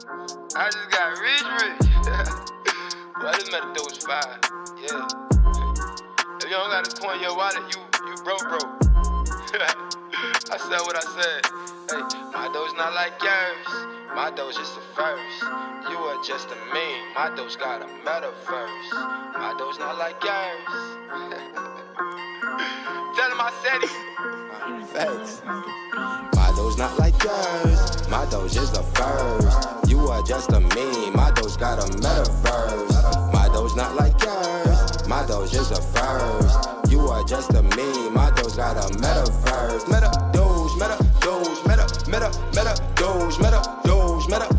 I just got rich. Well, this MetaDoge 5. Yeah. If you don't got a coin in your wallet, you broke. I said what I said. Hey, my doge not like yours. My doge is the first. You are just a meme. My doge got a metaverse. My doge not like yours. Tell him I said it. Facts. My doge not like yours. My doge is the first. You are just a meme. My doge got a metaverse. My doge not like yours. My doge is the first. You are just a meme. My doge got a metaverse. MetaDoge, MetaDoge, MetaDoge, MetaDoge, MetaDoge, MetaDoge, MetaDoge,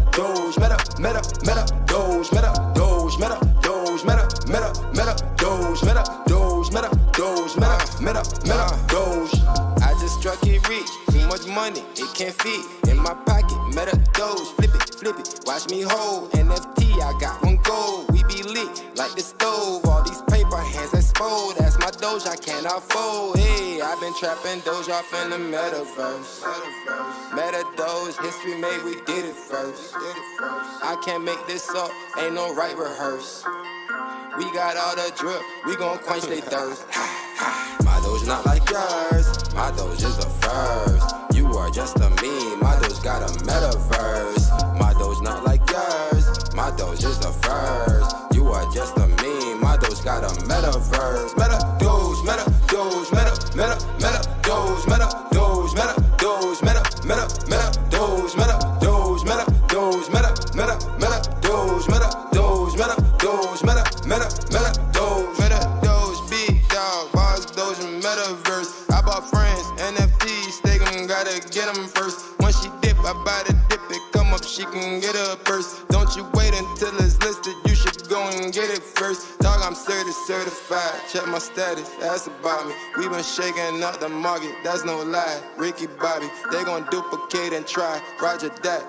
MetaDoge, MetaDoge. I just struck it rich. Too much money, it can't fit in my pocket. MetaDoge, flip it. Watch me hold NFT. I got one gold. We be lit like the stove. All these paper hands exposed. That's my doge, I cannot fold. Hey, I've been trapping doge off in the metaverse. MetaDoge, history made, we did it first. I can't make this up, ain't no right rehearse. We got all the drip, we gon' quench they thirst. My doge not like yours, my doge is the first. You are just a meme, my doge got a metaverse. My doge not like yours, my doge is the first. You are just a meme, my doge got a metaverse. MetaDoge, MetaDoge, MetaDoge, MetaDoge, MetaDoge, MetaDoge, MetaDoge, MetaDoge, MetaDoge, big dog, boss doge and metaverse. I bought friends, NFTs, stake 'em, gotta get 'em first. Once she dip, I buy the dip, it come up, she can get her purse. Don't you wait until it's listed, you should go and get it first. Dog, I'm certified, check my status, ask about me. We been shaking up the market, that's no lie. Ricky Bobby, they gon' duplicate and try. Roger that,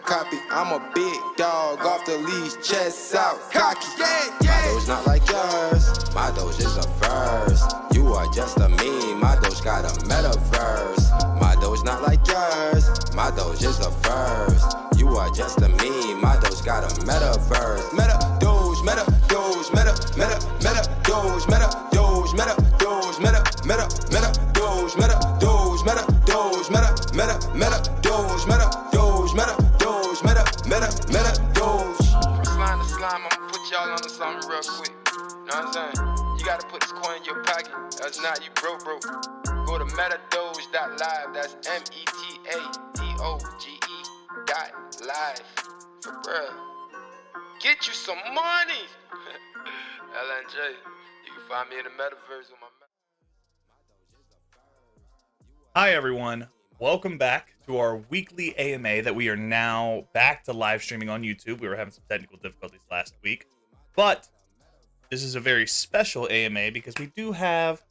copy. I'm a big dog, off the leash, chest out, cocky. My doge not like yours, my doge is the first. You are just a meme, my doge got a metaverse. My doge not like yours, my doge is the first. You are just a meme, my doge got a metaverse. MetaDoge, MetaDoge, MetaDoge, MetaDoge, MetaDoge, MetaDoge, MetaDoge, MetaDoge, MetaDoge, MetaDoge, MetaDoge, MetaDoge. Slime to slime, I'ma put y'all on to something real quick. Know what I'm saying? You gotta put this coin in your pocket. That's not you broke. Go to MetaDoge.live. That's MetaDoge.live. For real. Get you some money. LNJ. You can find me in the metaverse with my. Hi everyone, welcome back to our weekly AMA that we are now back to live streaming on YouTube. We were having some technical difficulties last week, but this is a very special AMA because we do have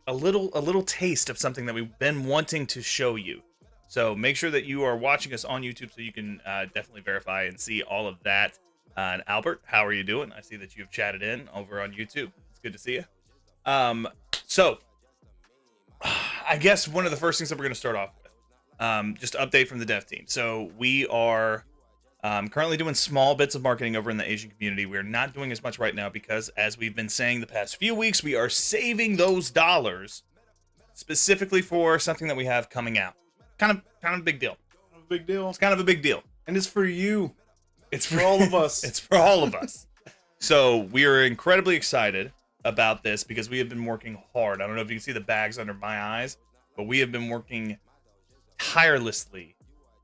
a little taste of something that we've been wanting to show you. So make sure that you are watching us on YouTube so you can definitely verify and see all of that. And Albert, how are you doing? I see that you've chatted in over on YouTube. It's good to see you. So I guess one of the first things that we're going to start off with, just an update from the dev team. So we are currently doing small bits of marketing over in the Asian community. We're not doing as much right now because, as we've been saying the past few weeks, we are saving those dollars specifically for something that we have coming out. Kind of a big deal. Big deal. It's kind of a big deal. And it's for you. It's for all of us. It's for all of us. So we are incredibly excited about this because we have been working hard. I don't know if you can see the bags under my eyes, but we have been working tirelessly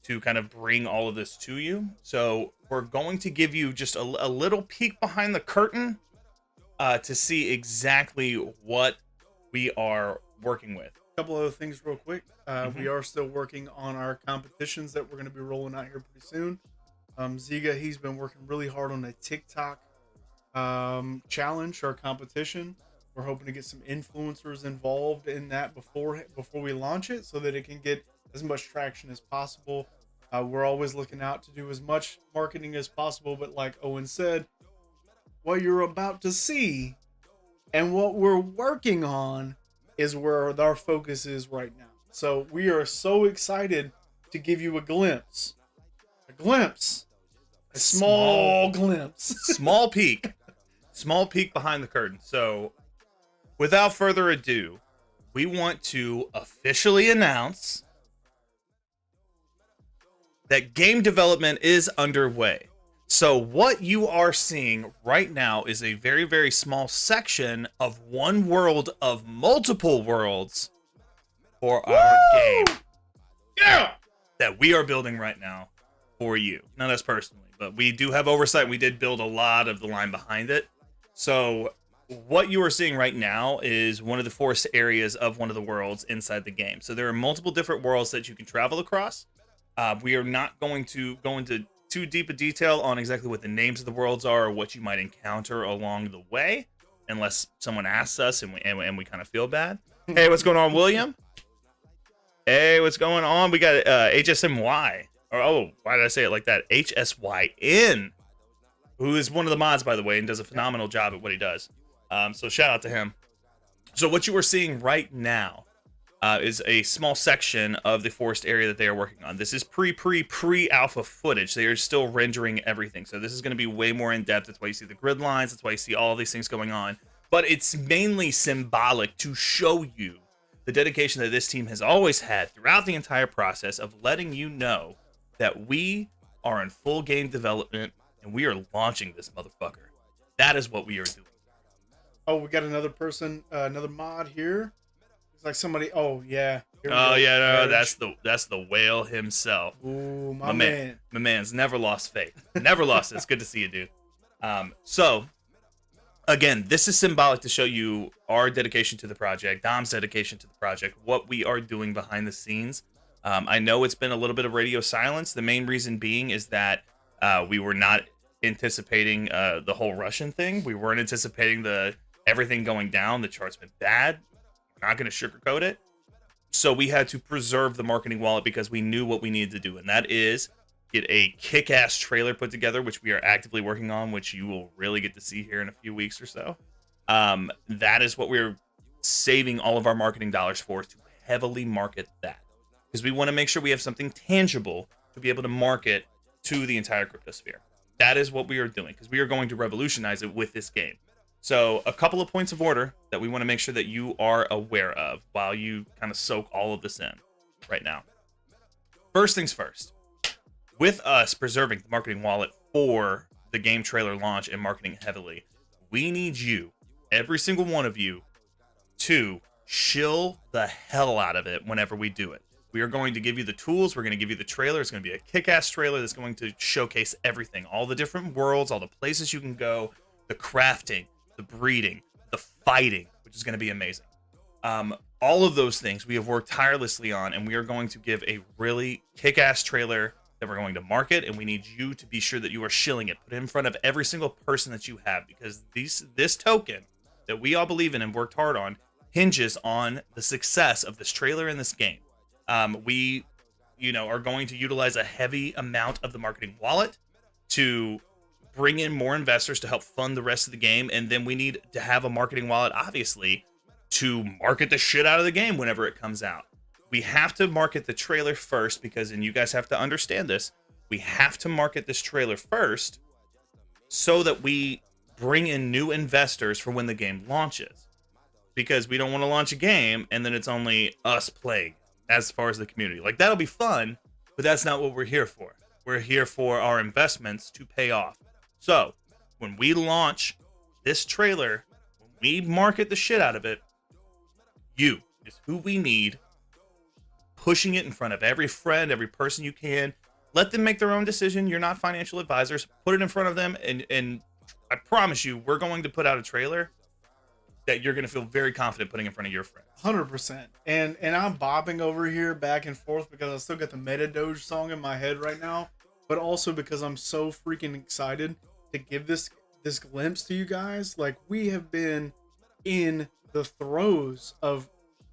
to kind of bring all of this to you. So we're going to give you just a little peek behind the curtain to see exactly what we are working with. A couple other things real quick. We are still working on our competitions that we're going to be rolling out here pretty soon. Ziga, he's been working really hard on a TikTok challenge or competition. We're hoping to get some influencers involved in that before we launch it so that it can get as much traction as possible. We're always looking out to do as much marketing as possible, but like Owen said, what you're about to see and what we're working on is where our focus is right now. So we are so excited to give you a glimpse A small glimpse. small peek behind the curtain. So without further ado, we want to officially announce that game development is underway. So what you are seeing right now is a very, very small section of one world of multiple worlds for our game. Yeah! That we are building right now for you. Not us personally, but we do have oversight. We did build a lot of the line behind it. So what you are seeing right now is one of the forest areas of one of the worlds inside the game. So there are multiple different worlds that you can travel across. We are not going to go into too deep a detail on exactly what the names of the worlds are or what you might encounter along the way, unless someone asks us and we kind of feel bad. Hey, what's going on, William? Hey, what's going on? We got HSMY. Or, oh, why did I say it like that? HSYN, who is one of the mods, by the way, and does a phenomenal job at what he does. So shout out to him. So what you are seeing right now is a small section of the forest area that they are working on. This is pre-alpha footage. They are still rendering everything. So this is going to be way more in depth. That's why you see the grid lines. That's why you see all these things going on. But it's mainly symbolic to show you the dedication that this team has always had throughout the entire process of letting you know that we are in full game development and we are launching this motherfucker. That is what we are doing. Oh, we got another person, another mod here. It's like somebody. Oh yeah. Oh yeah, no, that's the whale himself. Ooh, my man. My man's never lost faith. Never lost it. It's good to see you, dude. So again, this is symbolic to show you our dedication to the project, Dom's dedication to the project, what we are doing behind the scenes. I know it's been a little bit of radio silence. The main reason being is that we were not anticipating the whole Russian thing. We weren't anticipating everything going down. The chart's been bad. We're not going to sugarcoat it. So we had to preserve the marketing wallet because we knew what we needed to do, and that is get a kick-ass trailer put together, which we are actively working on, which you will really get to see here in a few weeks or so. That is what we're saving all of our marketing dollars for, to heavily market that, because we want to make sure we have something tangible to be able to market to the entire cryptosphere. That is what we are doing, because we are going to revolutionize it with this game. So a couple of points of order that we want to make sure that you are aware of while you kind of soak all of this in right now. First things first, with us preserving the marketing wallet for the game trailer launch and marketing heavily, we need you, every single one of you, to shill the hell out of it whenever we do it. We are going to give you the tools. We're going to give you the trailer. It's going to be a kick-ass trailer that's going to showcase everything, all the different worlds, all the places you can go, the crafting, the breeding, the fighting, which is going to be amazing. All of those things we have worked tirelessly on, and we are going to give a really kick-ass trailer that we're going to market, and we need you to be sure that you are shilling it. Put it in front of every single person that you have, because this token that we all believe in and worked hard on hinges on the success of this trailer in this game. We, are going to utilize a heavy amount of the marketing wallet to bring in more investors to help fund the rest of the game, and then we need to have a marketing wallet, obviously, to market the shit out of the game whenever it comes out. We have to market the trailer first, because, and you guys have to understand this, we have to market this trailer first so that we bring in new investors for when the game launches. Because we don't want to launch a game and then it's only us playing as far as the community. Like, that'll be fun, but that's not what we're here for. We're here for our investments to pay off. So when we launch this trailer, when we market the shit out of it, you is who we need, pushing it in front of every friend, every person you can. Let them make their own decision. You're not financial advisors. Put it in front of them, and I promise you, we're going to put out a trailer that you're going to feel very confident putting in front of your friends. 100%. And I'm bobbing over here back and forth because I still got the MetaDoge song in my head right now, but also because I'm so freaking excited to give this glimpse to you guys. Like, we have been in the throes of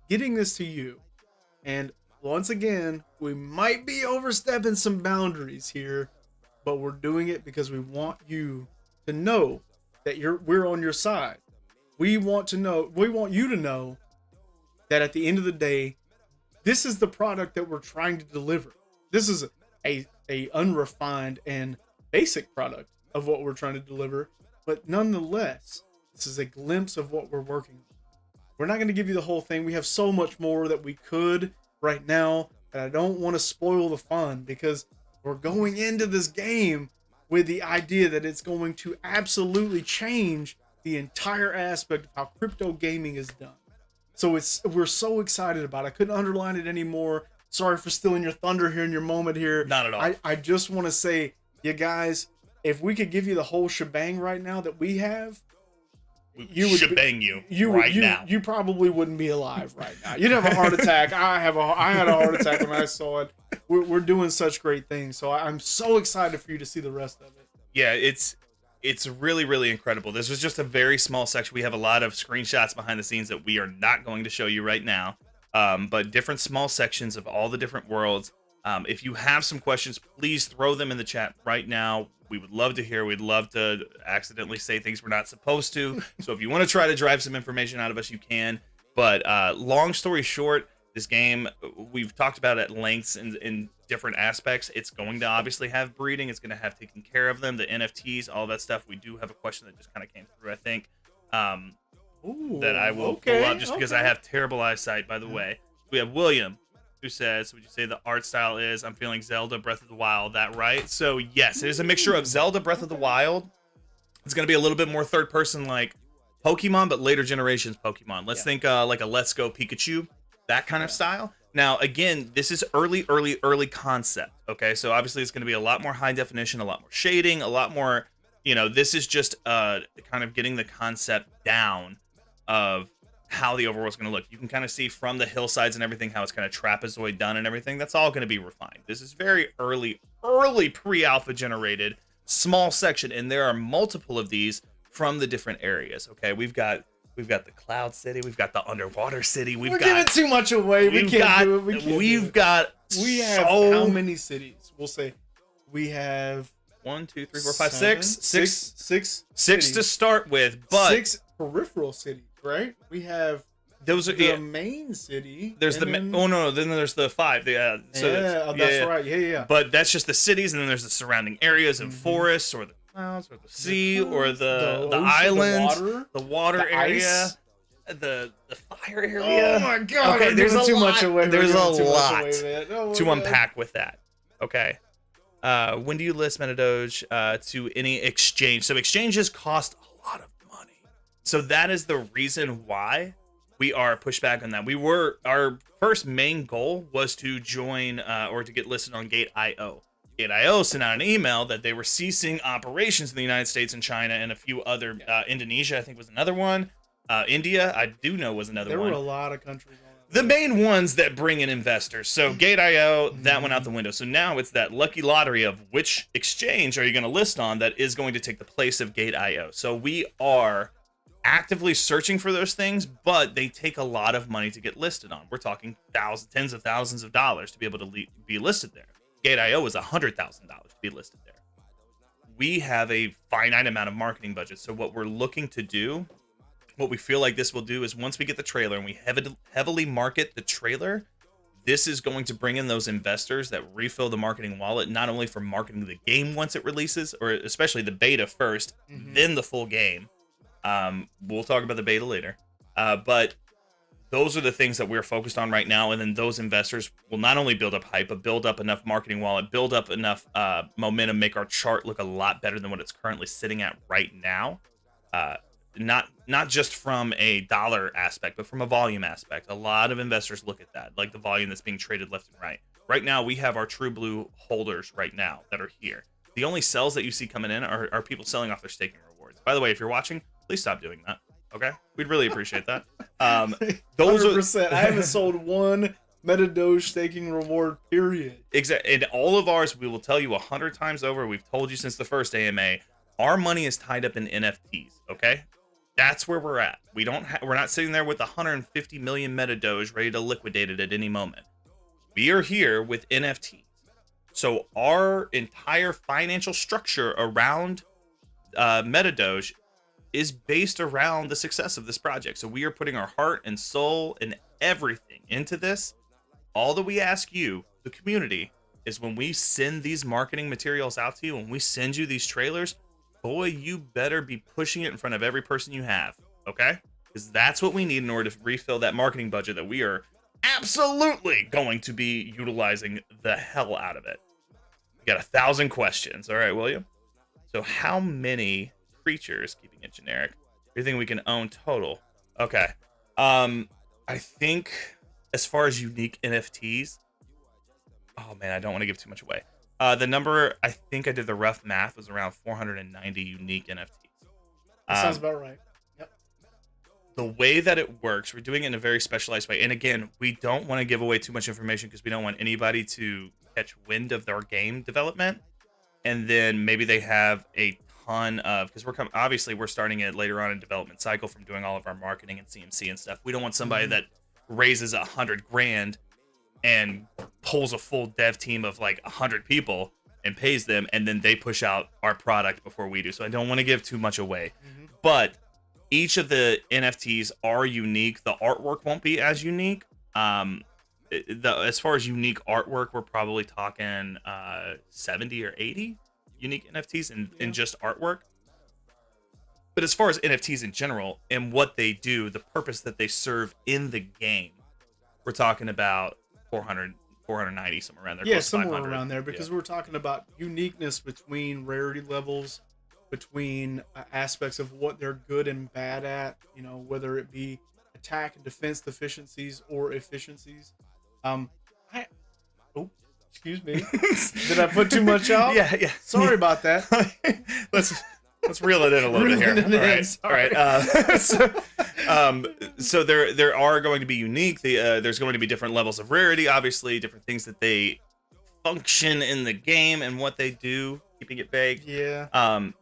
getting this to you, and once again, we might be overstepping some boundaries here, but we're doing it because we want you to know that we're on your side. We want you to know that at the end of the day, this is the product that we're trying to deliver. This is a unrefined and basic product of what we're trying to deliver, but nonetheless, this is a glimpse of what we're working on. We're not going to give you the whole thing. We have so much more that we could right now, and I don't want to spoil the fun because we're going into this game with the idea that it's going to absolutely change the entire aspect of how crypto gaming is done. So we're so excited about it. I couldn't underline it anymore. Sorry for stealing your thunder here in your moment here. Not at all. I just want to say, you guys, if we could give you the whole shebang right now that we have, you probably wouldn't be alive right now. You'd have a heart attack. I had a heart attack when I saw it. We're doing such great things. So I'm so excited for you to see the rest of it. Yeah, it's really, really incredible. This was just a very small section. We have a lot of screenshots behind the scenes that we are not going to show you right now. But different small sections of all the different worlds. If you have some questions, please throw them in the chat right now. We would love to hear. We'd love to accidentally say things we're not supposed to. So if you want to try to drive some information out of us, you can. But long story short, this game, we've talked about at lengths in different aspects. It's going to obviously have breeding. It's going to have taken care of them, the NFTs, all that stuff. We do have a question that just kind of came through, I think, that I will pull up just because I have terrible eyesight, by the way. We have William, who says, would you say the art style is, I'm feeling Zelda Breath of the Wild, that right? So yes, it is a mixture of Zelda Breath of the Wild. It's going to be a little bit more third person like Pokemon, but later generations Pokemon. Let's think like a Let's Go Pikachu, that kind of style. Now, again, this is early concept, okay? So obviously it's going to be a lot more high definition, a lot more shading, a lot more, this is just kind of getting the concept down of how the overworld's going to look. You can kind of see from the hillsides and everything how it's kind of trapezoid done and everything. That's all going to be refined. This is very early pre-alpha generated small section, and there are multiple of these from the different areas. Okay, we've got the Cloud City, we've got the Underwater City. We're giving too much away. We can't do it. We have how many cities? We'll say we have 1, 2, 3, 4, 5, 6 cities to start with, but 6 peripheral cities. Right, we have the main city. There's then there's the 5. That's right. Yeah. But that's just the cities, and then there's the surrounding areas and forests, or the clouds, or the sea, or the ocean, island, the water area, the fire area. Oh my God! Okay, there's too much away. There's a lot to unpack with that. Okay. When do you list MetaDoge to any exchange? So exchanges cost a lot of money. So that is the reason why we are pushed back on that. Our first main goal was to join or to get listed on Gate.io. Gate.io sent out an email that they were ceasing operations in the United States and China and a few other, Indonesia, I think was another one. India, I do know was another one. There were a lot of countries on it. The main ones that bring in investors. So Gate.io, that went out the window. So now it's that lucky lottery of which exchange are you going to list on that is going to take the place of Gate.io. So we are actively searching for those things, but they take a lot of money to get listed on. We're talking tens of thousands of dollars to be able to be listed there. Gate.io is $100,000 to be listed there. We have a finite amount of marketing budget. So what we're looking to do, what we feel like this will do is once we get the trailer and we heavily market the trailer, this is going to bring in those investors that refill the marketing wallet, not only for marketing the game once it releases, or especially the beta first, then the full game. We'll talk about the beta later. But those are the things that we're focused on right now. And then those investors will not only build up hype, but build up enough marketing wallet, build up enough momentum, make our chart look a lot better than what it's currently sitting at right now. Not just from a dollar aspect, but from a volume aspect. A lot of investors look at that, like the volume that's being traded left and right. Right now, we have our True Blue holders right now that are here. The only sells that you see coming in are people selling off their staking rewards. By the way, if you're watching, please stop doing that. Okay, we'd really appreciate that. Those 100%. I haven't sold one MetaDoge staking reward, period. Exactly. And all of ours, we will tell you 100 times over. We've told you since the first AMA, our money is tied up in NFTs. Okay, that's where we're at. We're not sitting there with 150 million MetaDoge ready to liquidate it at any moment. We are here with NFTs. So our entire financial structure around MetaDoge is based around the success of this project. So we are putting our heart and soul and everything into this. All that we ask you, the community, is when we send these marketing materials out to you, when we send you these trailers, boy, you better be pushing it in front of every person you have, okay? Because that's what we need in order to refill that marketing budget that we are absolutely going to be utilizing the hell out of it. We got 1,000 questions. All right, William. So how many creatures, keeping it generic, do you think we can own total? Okay. I think as far as unique NFTs, oh man, I don't want to give too much away. The number, I think I did the rough math, was around 490 unique NFTs. That sounds about right. Yep. The way that it works, we're doing it in a very specialized way. And again, we don't want to give away too much information because we don't want anybody to catch wind of their game development. And then maybe they have a ton of, because obviously we're starting it later on in development cycle from doing all of our marketing and CMC and stuff. We don't want somebody that raises $100,000 and pulls a full dev team of like 100 people and pays them, and then they push out our product before we do. So I don't want to give too much away. But each of the NFTs are unique. The artwork won't be as unique. As far as unique artwork, we're probably talking 70 or 80 unique NFTs in just artwork. But as far as NFTs in general and what they do, the purpose that they serve in the game, we're talking about 400, 490, somewhere around there. Yeah, somewhere around there, because we're talking about uniqueness between rarity levels, between aspects of what they're good and bad at, you know, whether it be attack and defense deficiencies or efficiencies. Excuse me. Did I put too much out? Yeah. Sorry about that. Let's reel it in a little bit here. All right. So there are going to be unique. There's going to be different levels of rarity, obviously, different things that they function in the game and what they do, keeping it vague. Yeah.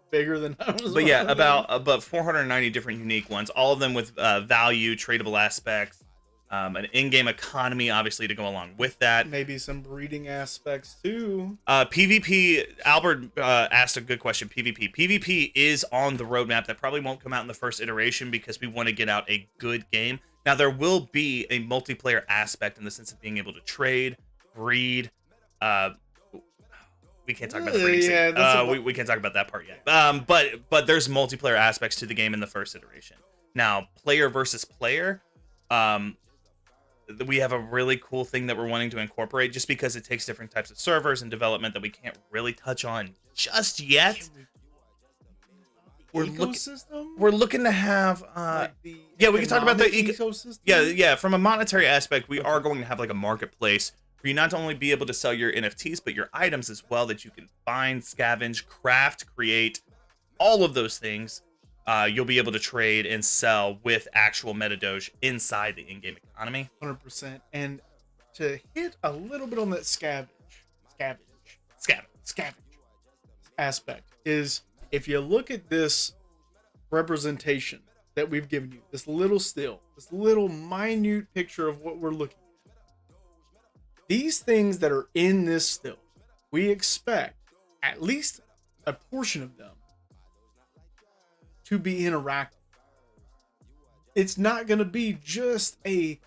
Bigger than I was. But yeah, about 490 different unique ones, all of them with value, tradable aspects, an in-game economy, obviously, to go along with that. Maybe some breeding aspects too. PvP. Albert asked a good question. PvP is on the roadmap. That probably won't come out in the first iteration because we want to get out a good game. Now there will be a multiplayer aspect in the sense of being able to trade, breed. We can't talk about the breeding. Yeah, we can't talk about that part yet. But there's multiplayer aspects to the game in the first iteration. Now, player versus player. We have a really cool thing that we're wanting to incorporate just because it takes different types of servers and development that we can't really touch on just yet. We're looking to have we can talk about the ecosystem. Yeah, from a monetary aspect, we are going to have like a marketplace for you not to only be able to sell your NFTs, but your items as well that you can find, scavenge, craft, create, all of those things. You'll be able to trade and sell with actual MetaDoge inside the in-game economy. 100%. And to hit a little bit on that scavenge aspect is, if you look at this representation that we've given you, this little minute picture of what we're looking at. These things that are in this still, we expect at least a portion of them to be interactive. It's not going to be just a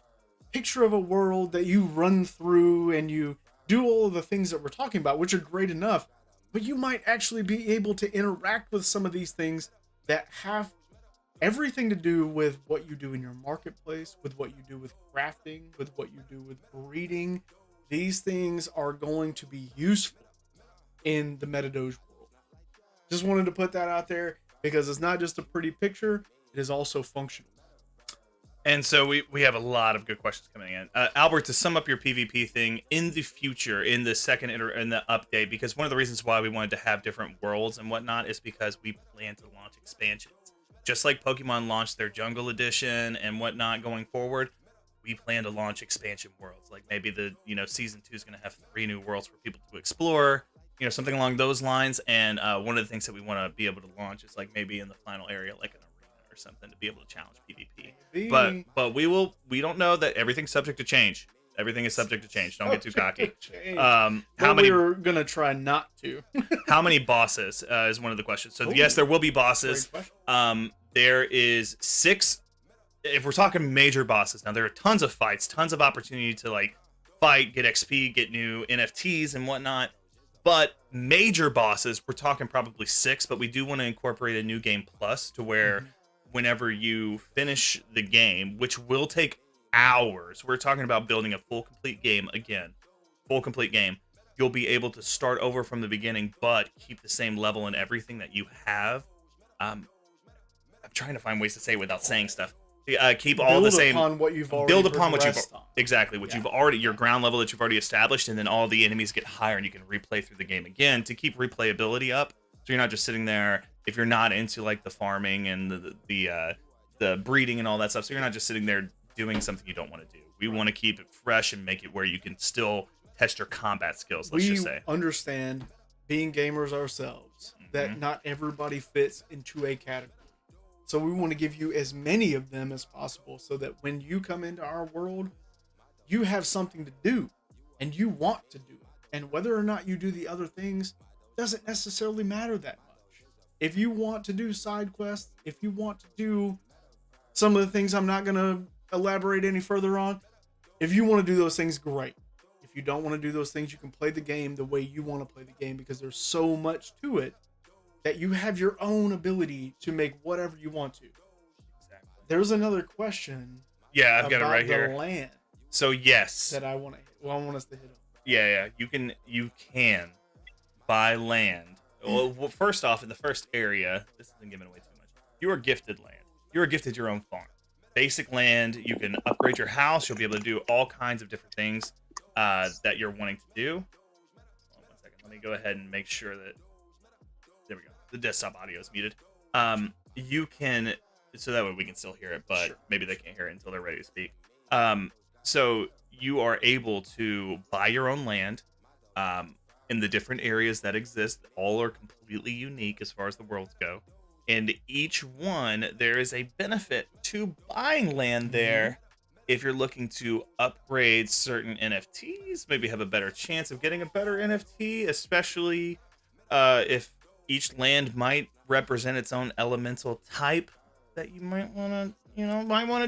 picture of a world that you run through and you do all of the things that we're talking about, which are great enough, but you might actually be able to interact with some of these things that have everything to do with what you do in your marketplace, with what you do with crafting, with what you do with breeding. These things are going to be useful in the MetaDoge world. Just wanted to put that out there, because it's not just a pretty picture, it is also functional. And so we have a lot of good questions coming in. Albert, to sum up your PvP thing, in the future, in the second in the update, because one of the reasons why we wanted to have different worlds and whatnot is because we plan to launch expansions. Just like Pokemon launched their Jungle Edition and whatnot going forward, we plan to launch expansion worlds. Like maybe season 2 is going to have 3 new worlds for people to explore. Something along those lines. And one of the things that we want to be able to launch is like maybe in the final area, like an arena or something, to be able to challenge PvP. But we don't know that everything's subject to change. Everything is subject to change. Don't get too cocky. We're gonna try not to. How many bosses is one of the questions. So yes, there will be bosses. There is 6. If we're talking major bosses, now there are tons of fights, tons of opportunity to like fight, get XP, get new NFTs and whatnot. But major bosses, we're talking probably 6, but we do want to incorporate a new game plus to where whenever you finish the game, which will take hours, we're talking about building a full complete game again, full complete game. You'll be able to start over from the beginning, but keep the same level and everything that you have. I'm trying to find ways to say it without saying stuff. Keep all the same. Build upon what you've already build upon what you've on. exactly what you've already, your ground level that you've already established, and then all the enemies get higher, and you can replay through the game again to keep replayability up. So you're not just sitting there if you're not into like the farming and the breeding and all that stuff. So you're not just sitting there doing something you don't want to do. We want to keep it fresh and make it where you can still test your combat skills. Let's just say. We understand, being gamers ourselves, that not everybody fits into a category. So we want to give you as many of them as possible so that when you come into our world, you have something to do and you want to do it. And whether or not you do the other things doesn't necessarily matter that much. If you want to do side quests, if you want to do some of the things I'm not going to elaborate any further on, if you want to do those things, great. If you don't want to do those things, you can play the game the way you want to play the game, because there's so much to it that you have your own ability to make whatever you want to. Exactly. There's another question. Yeah, I've got it right the here. Land. So yes, that I want us to hit on. Yeah, you can buy land. Well, first off, in the first area, this isn't giving away too much. You are gifted land. You are gifted your own farm. Basic land. You can upgrade your house. You'll be able to do all kinds of different things that you're wanting to do. Hold on 1 second. Let me go ahead and make sure that. There we go. The desktop audio is muted. You can, so that way we can still hear it, but maybe they can't hear it until they're ready to speak. So you are able to buy your own land in the different areas that exist. All are completely unique as far as the worlds go. And each one, there is a benefit to buying land there. If you're looking to upgrade certain NFTs, maybe have a better chance of getting a better NFT, especially if each land might represent its own elemental type that you might want to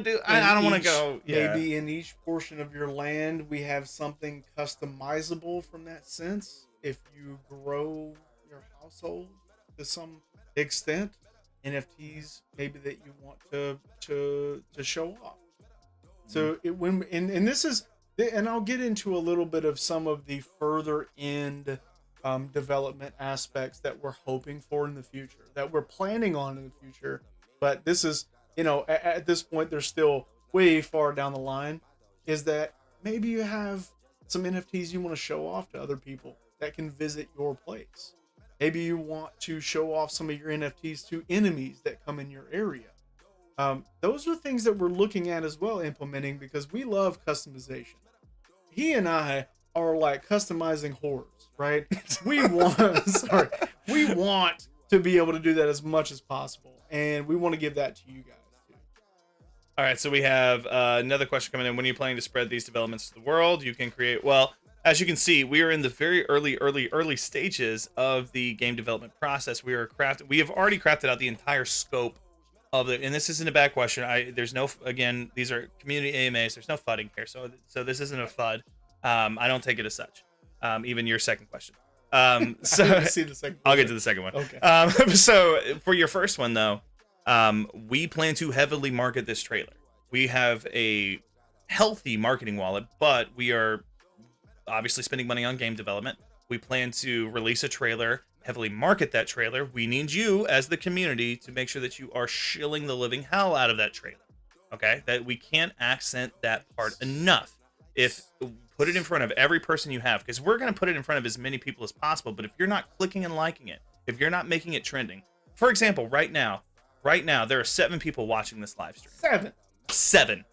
do. I don't want to go. Yeah. Maybe in each portion of your land, we have something customizable from that sense. If you grow your household to some extent, NFTs maybe that you want to show off. So this is, and I'll get into a little bit of some of the further end development aspects that we're hoping for in the future, that we're planning on in the future. But this is, at this point, they're still way far down the line, is that maybe you have some NFTs you want to show off to other people that can visit your place. Maybe you want to show off some of your NFTs to enemies that come in your area. Those are things that we're looking at as well, implementing, because we love customization. He and I are like customizing whores, right? We want to be able to do that as much as possible, and we want to give that to you guys too. All right, so we have another question coming in. When are you planning to spread these developments to the world? You can create, well, as you can see, we are in the very early stages of the game development process. We have already crafted out the entire scope of it, and this isn't a bad question. There's no, again, these are community AMAs. There's no fudding here, so this isn't a FUD. I don't take it as such. Even your second question. So see the second. I'll get to the second one. Okay. So for your first one though, we plan to heavily market this trailer. We have a healthy marketing wallet, but we are obviously spending money on game development. We plan to release a trailer, heavily market that trailer. We need you as the community to make sure that you are shilling the living hell out of that trailer. Okay, that we can't accent that part enough. If put it in front of every person you have, because we're going to put it in front of as many people as possible. But if you're not clicking and liking it, if you're not making it trending, for example, right now, there are 7 people watching this live stream. 7.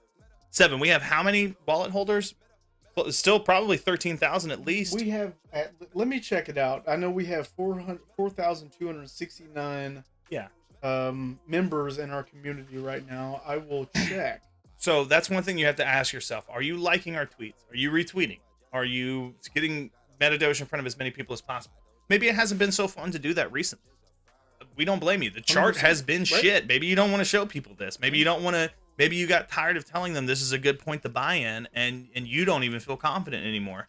We have how many wallet holders? Well, still probably 13,000 at least. We have, let me check it out. I know we have 4,269 members in our community right now. I will check. So that's one thing you have to ask yourself. Are you liking our tweets? Are you retweeting? Are you getting MetaDoge in front of as many people as possible? Maybe it hasn't been so fun to do that recently. We don't blame you. The chart has been shit. Maybe you don't want to show people this. Maybe you don't want to Maybe you got tired of telling them this is a good point to buy in, and you don't even feel confident anymore.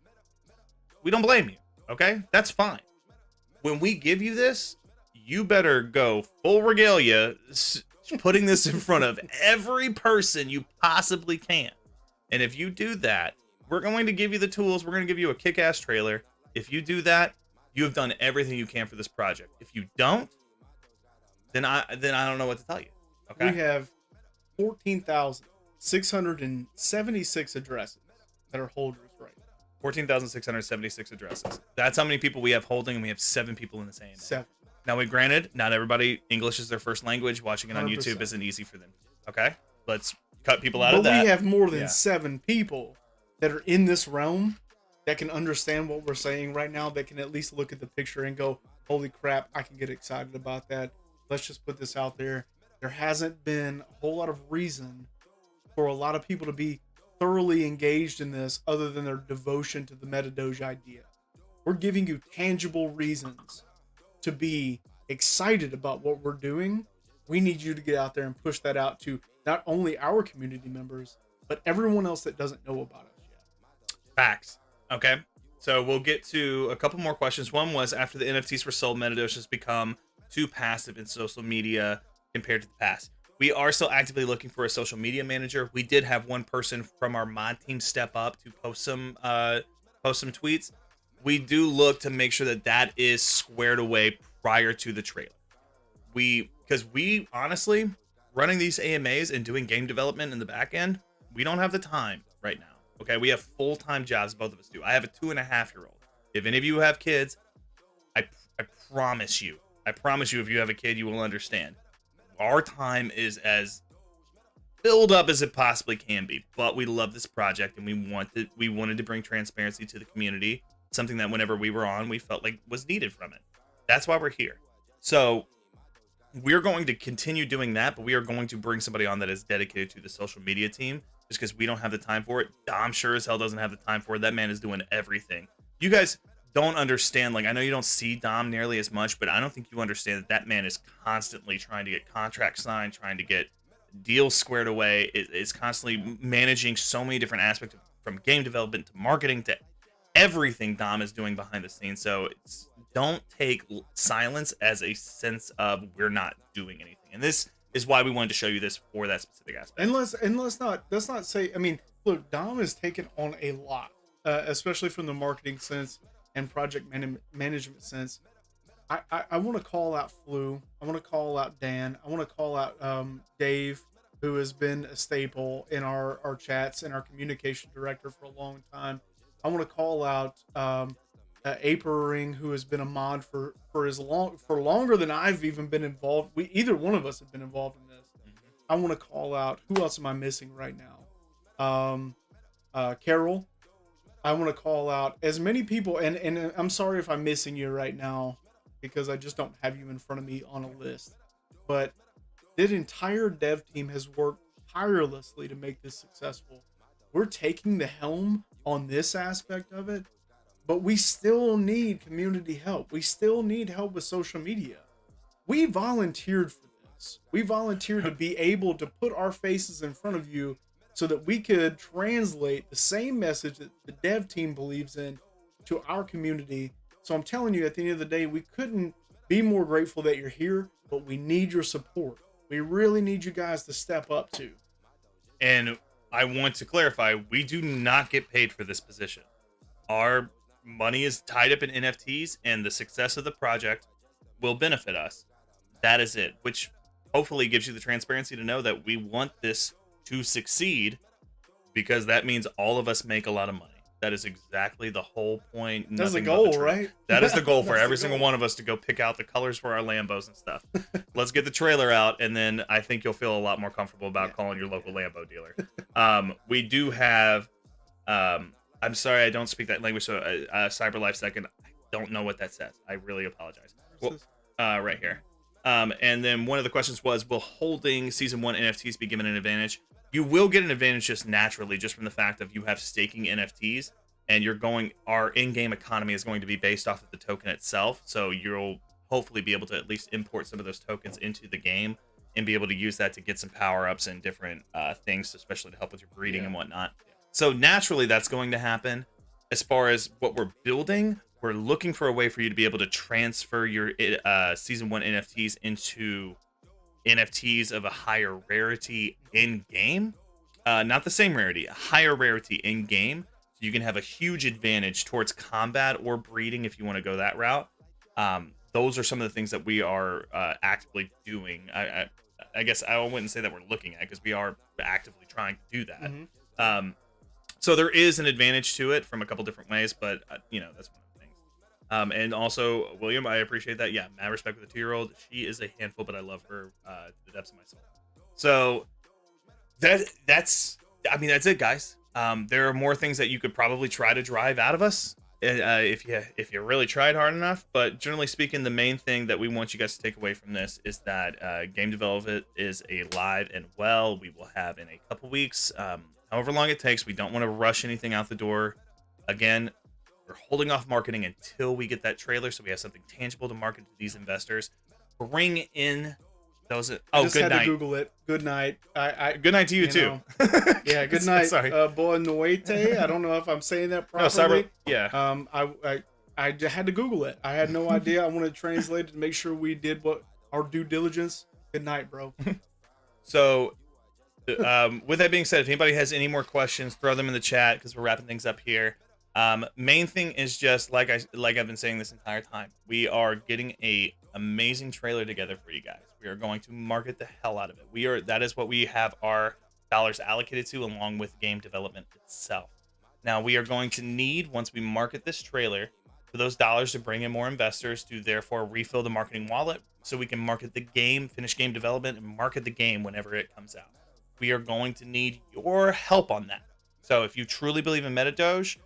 We don't blame you, okay? That's fine. When we give you this, you better go full regalia, putting this in front of every person you possibly can. And if you do that, we're going to give you the tools. We're going to give you a kick-ass trailer. If you do that, you have done everything you can for this project. If you don't, then I don't know what to tell you. Okay. We have 14,676 addresses that are holders right now. 14,676 addresses. That's how many people we have holding, and we have 7 people in the same. 7. Now, granted, not everybody English is their first language. Watching it on 100%. YouTube isn't easy for them. Okay, let's cut people out of But that. we have more than 7 people that are in this realm that can understand what we're saying right now. That can at least look at the picture and go, "Holy crap! I can get excited about that. Let's just put this out there." There hasn't been a whole lot of reason for a lot of people to be thoroughly engaged in this other than their devotion to the MetaDoge idea. We're giving you tangible reasons to be excited about what we're doing. We need you to get out there and push that out to not only our community members, but everyone else that doesn't know about us yet. Facts. Okay. So we'll get to a couple more questions. One was, after the NFTs were sold, MetaDoge has become too passive in social media compared to the past. We are still actively looking for a social media manager. We did have one person from our mod team step up to post some tweets. We do look to make sure that that is squared away prior to the trailer. Because we honestly, running these AMAs and doing game development in the back end, we don't have the time right now. Okay, we have full-time jobs, both of us do. I have a 2.5-year-old. If any of you have kids, I promise you, if you have a kid, you will understand. Our time is as filled up as it possibly can be, but we love this project and we wanted to bring transparency to the community, something that whenever we were on, we felt like was needed from it. That's why we're here. So we're going to continue doing that, but we are going to bring somebody on that is dedicated to the social media team, just because we don't have the time for it. Dom sure as hell doesn't have the time for it. That man is doing everything. You guys don't understand. Like, I know you don't see Dom nearly as much, but I don't think you understand that man is constantly trying to get contracts signed, trying to get deals squared away. Is constantly managing so many different aspects, from game development to marketing to everything Dom is doing behind the scenes. So don't take silence as a sense of we're not doing anything. And this is why we wanted to show you this for that specific aspect. And let's not say, I mean, look, Dom has taken on a lot, especially from the marketing sense and project management sense. I want to call out Flu. I want to call out Dan. I want to call out Dave, who has been a staple in our chats and our communication director for a long time. I want to call out Apering, who has been a mod for longer than I've even been involved. Either one of us have been involved in this. I want to call out, who else am I missing right now? Carol. I want to call out as many people, and I'm sorry if I'm missing you right now, because I just don't have you in front of me on a list. But the entire dev team has worked tirelessly to make this successful. We're taking the helm on this aspect of it, but we still need community help. We still need help with social media. We volunteered for this. We volunteered to be able to put our faces in front of you so that we could translate the same message that the dev team believes in to our community. So I'm telling you, at the end of the day, we couldn't be more grateful that you're here, but we need your support. We really need you guys to step up too. And I want to clarify, we do not get paid for this position. Our money is tied up in NFTs, and the success of the project will benefit us. That is it, which hopefully gives you the transparency to know that we want this to succeed, because that means all of us make a lot of money. That is exactly the whole point. That's the goal, right? That is the goal for every single one of us, to go pick out the colors for our Lambos and stuff. Let's get the trailer out, and then I think you'll feel a lot more comfortable about calling your local Lambo dealer. We do have, I'm sorry I don't speak that language, so CyberLife Second, I don't know what that says. I really apologize. Well, right here. And then one of the questions was, will holding Season 1 NFTs be given an advantage? You will get an advantage just naturally, just from the fact of you have staking NFTs, and our in-game economy is going to be based off of the token itself. So you'll hopefully be able to at least import some of those tokens into the game and be able to use that to get some power ups and different things, especially to help with your breeding and whatnot. So naturally, that's going to happen. As far as what we're building, we're looking for a way for you to be able to transfer your season 1 NFTs into NFTs of a higher rarity in game. Not the same rarity, a higher rarity in game. So you can have a huge advantage towards combat or breeding if you want to go that route. Those are some of the things that we are actively doing. I guess I wouldn't say that we're looking at, because we are actively trying to do that. So there is an advantage to it from a couple different ways, but that's one of the things. And also, William, I appreciate that. Yeah, mad respect with the 2-year-old. She is a handful, but I love her to the depths of my soul. So that's it, guys. There are more things that you could probably try to drive out of us if you really tried hard enough. But generally speaking, the main thing that we want you guys to take away from this is that game development is alive and well. We will have in a couple weeks, however long it takes. We don't want to rush anything out the door. Again, we're holding off marketing until we get that trailer, so we have something tangible to market to these investors. Bring in those. Oh, good night. To Google it. Good night. Good night to you too. Yeah. Good night. Sorry. Boa Noite. I don't know if I'm saying that properly. No, sorry. Yeah. I had to Google it. I had no idea. I wanted to translate it to make sure we did what our due diligence. Good night, bro. So, with that being said, if anybody has any more questions, throw them in the chat, because we're wrapping things up here. Main thing is just like I've been saying this entire time, we are getting a amazing trailer together for you guys. We are going to market the hell out of it. That is what we have our dollars allocated to, along with game development itself. Now we are going to need, once we market this trailer, for those dollars to bring in more investors to therefore refill the marketing wallet, so we can market the game, finish game development, and market the game whenever it comes out. We are going to need your help on that. So if you truly believe in MetaDoge, you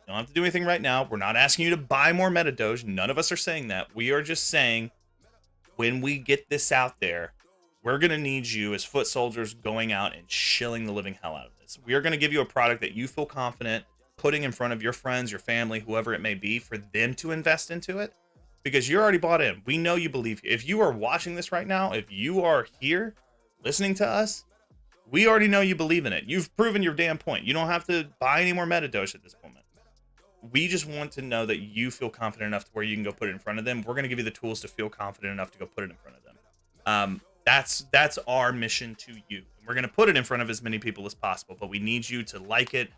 don't have to do anything right now. We're not asking you to buy more MetaDoge. None of us are saying that. We are just saying, when we get this out there, we're going to need you as foot soldiers going out and shilling the living hell out of this. We are going to give you a product that you feel confident putting in front of your friends, your family, whoever it may be, for them to invest into it, because you're already bought in. We know you believe. If you are watching this right now, if you are here listening to us, we already know you believe in it. You've proven your damn point. You don't have to buy any more MetaDoge at this moment. We just want to know that you feel confident enough to where you can go put it in front of them. We're going to give you the tools to feel confident enough to go put it in front of them. That's our mission to you. We're going to put it in front of as many people as possible, but we need you to like it.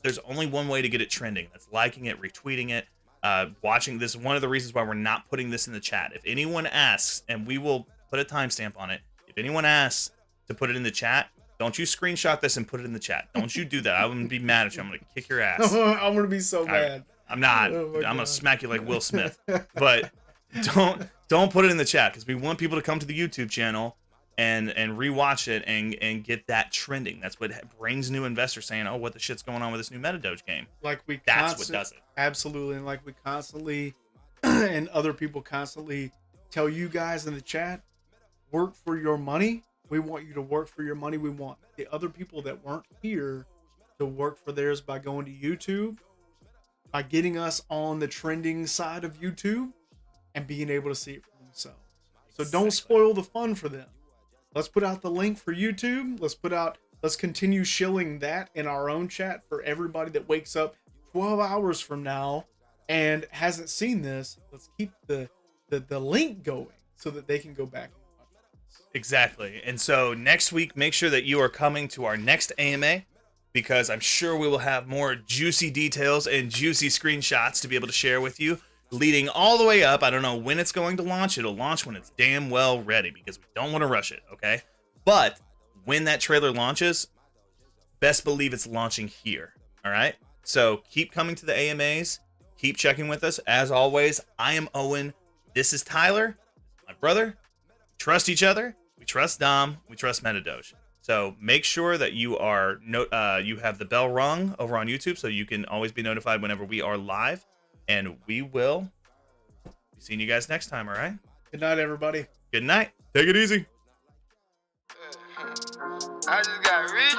There's only one way to get it trending. That's liking it, retweeting it, watching this. One of the reasons why we're not putting this in the chat. If anyone asks, and we will put a timestamp on it, if anyone asks to put it in the chat, don't you screenshot this and put it in the chat. Don't you do that. I'm going to be mad at you. I'm going to kick your ass. I'm going to be so mad. I'm not. I'm going to smack you like Will Smith. But don't put it in the chat, because we want people to come to the YouTube channel and rewatch it and get that trending. That's what brings new investors saying, oh, what the shit's going on with this new MetaDoge game? That's what does it. Absolutely. And like we constantly, and other people constantly tell you guys in the chat, work for your money. We want you to work for your money. We want the other people that weren't here to work for theirs by going to YouTube, by getting us on the trending side of YouTube, and being able to see it for themselves. So don't spoil the fun for them. Let's put out the link for YouTube. Let's continue shilling that in our own chat for everybody that wakes up 12 hours from now and hasn't seen this. Let's keep the link going so that they can go back. Exactly. And so next week, make sure that you are coming to our next AMA, because I'm sure we will have more juicy details and juicy screenshots to be able to share with you, leading all the way up. I don't know when it's going to launch. It'll launch when it's damn well ready, because we don't want to rush it, okay? But when that trailer launches, best believe it's launching here, all right? So keep coming to the AMAs. Keep checking with us. As always, I am Owen. This is Tyler, my brother. We trust each other. We trust Dom. We trust MetaDoge. So make sure that you are you have the bell rung over on YouTube, so you can always be notified whenever we are live. And we will be seeing you guys next time, all right? Good night, everybody. Good night. Take it easy. I just got rich.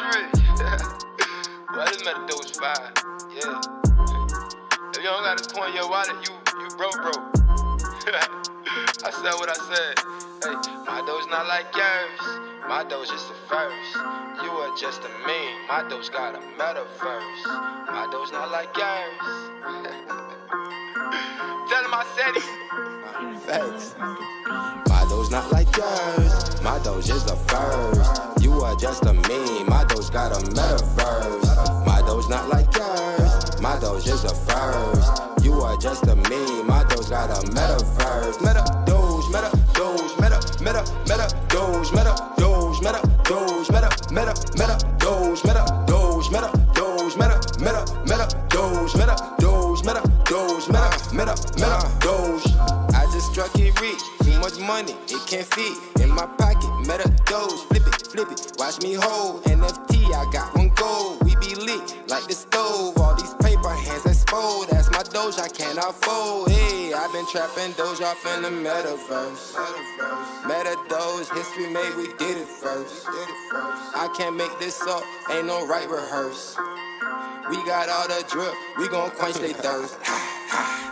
Well, this MetaDoge fire. Yeah. If you don't got a coin in your wallet, you broke. I said what I said. Hey, my My doge not like yours. My doge is the first. You are just a meme. My doge got a metaverse. My doge not like yours. Tell him I said it. Facts. My doge not like yours. My doge is the first. You are just a meme. My doge got a metaverse. My doge not like yours. My doge is the first. You are just a meme. My doge got a metaverse. Meta doge, meta doge, meta doge, meta doge, meta doge, meta doge, meta doge, meta doge, meta doge, meta doge. I just struck it rich. Too much money, it can't fit in my pocket. MetaDoge, flip it, watch me hold. NFT, I got one gold. We be lit like the stove. All these paper hands exposed. That's my doge, I cannot fold. Hey, I've been trapping doge off in the metaverse. MetaDoge, history made, we did it first. I can't make this up, ain't no right rehearse. We got all the drip, we gon' quench they thirst.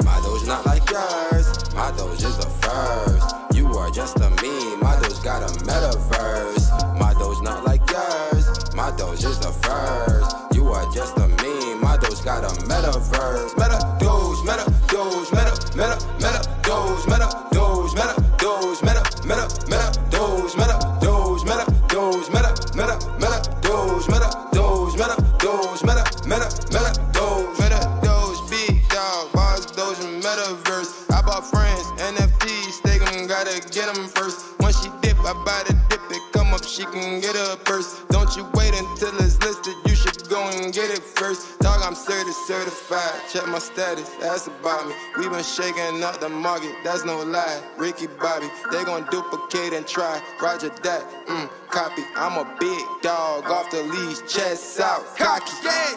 My doge not like yours, my doge is the first. You are just a meme, my doge got a metaverse. My doge not like yours, my doge is the first. You are just a meme, my doge got a metaverse. Meta doge, meta doge, meta doge, meta doge, meta doge, meta doge, meta doge, meta doge, meta doge, meta doge, meta doge, big dog, boss doge and metaverse. I bought friends, NFTs, stake 'em, gotta get 'em first. Once she dip, I buy the dip, it come up, she can get her purse. Don't you wait until it's listed, you should go and get it first. Dog, I'm certified, check my status, ask about me. We been shaking up the market, that's no lie. Ricky Bobby, they gon' duplicate and try. Roger that, copy. I'm a big dog, off the leash, chest out, cocky.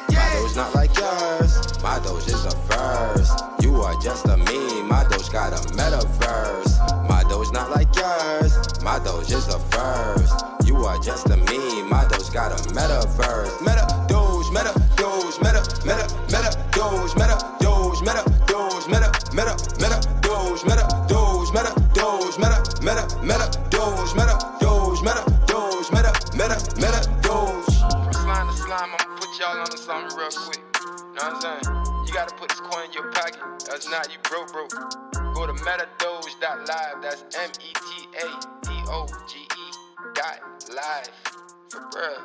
My doge not like yours, my doge is the first. You are just a meme, my doge got a metaverse. My doge not like yours, my doge is the first. You are just a meme, my doge got a metaverse. Meta doge, meta doge, meta doge, meta doge, meta doge, meta doge, meta doge, meta doge, meta doge, meta doge, meta doge. Slime to slime, I'ma put y'all on to something real quick. Know what I'm saying? You gotta put this coin in your pocket, else not you broke. Go to MetaDoge.live, that's MetaDoge.live. For real.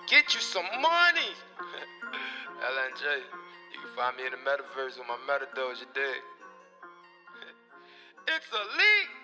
Get you some money! LNJ, you can find me in the metaverse with my MetaDoge, you dig? It's a leak!